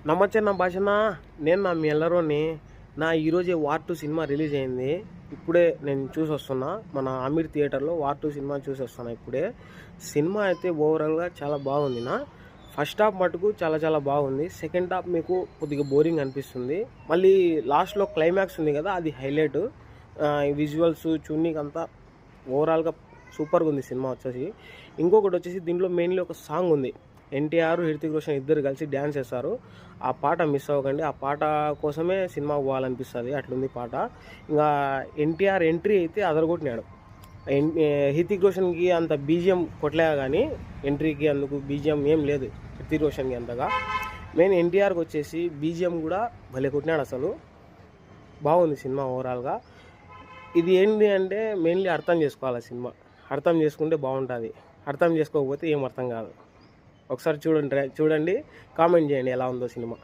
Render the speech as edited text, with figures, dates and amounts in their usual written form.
నమస్తే నా భాషన, నేను మీ ఎల్లరోని. ఈరోజే వార్ 2 సినిమా రిలీజ్ అయింది. ఇప్పుడే నేను చూసి వస్తున్నా. మన అమీర్ థియేటర్లో వార్ 2 సినిమా చూసి వస్తున్నా ఇప్పుడే. సినిమా అయితే ఓవరాల్గా చాలా బాగుంది. ఫస్ట్ హాఫ్ మటుకు చాలా బాగుంది. సెకండ్ హాఫ్ మీకు కొద్దిగా బోరింగ్ అనిపిస్తుంది. మళ్ళీ లాస్ట్లో క్లైమాక్స్ ఉంది కదా, అది హైలైట్. విజువల్స్ చూడనీకి అంతా ఓవరాల్గా సూపర్గా ఉంది సినిమా వచ్చేసి. ఇంకొకటి వచ్చేసి దీంట్లో మెయిన్లీ ఒక సాంగ్ ఉంది. ఎన్టీఆర్, హృతిక్ రోషన్ ఇద్దరు కలిసి డ్యాన్స్ చేస్తారు. ఆ పాట మిస్ అవ్వకండి. ఆ పాట కోసమే సినిమా పోవాలనిపిస్తుంది, అట్లుంది పాట. ఇంకా ఎన్టీఆర్ ఎంట్రీ అయితే అదరగొట్టినాడు. హృతిక్ రోషన్కి అంత బీజిఎం కొట్టలే, కానీ ఎంట్రీకి అందుకు బీజిఎం ఏం లేదు హృతిక్ రోషన్కి అంతగా. మెయిన్ ఎన్టీఆర్కి వచ్చేసి బీజిఎం కూడా భలే కొట్టినాడు. అసలు బాగుంది సినిమా ఓవరాల్గా. ఇది ఏంటి అంటే మెయిన్లీ అర్థం చేసుకోవాలి సినిమా. అర్థం చేసుకుంటే బాగుంటుంది. అర్థం చేసుకోకపోతే ఏం అర్థం కాదు. ఒకసారి చూడండి, కామెంట్ చేయండి ఎలా ఉందో సినిమా.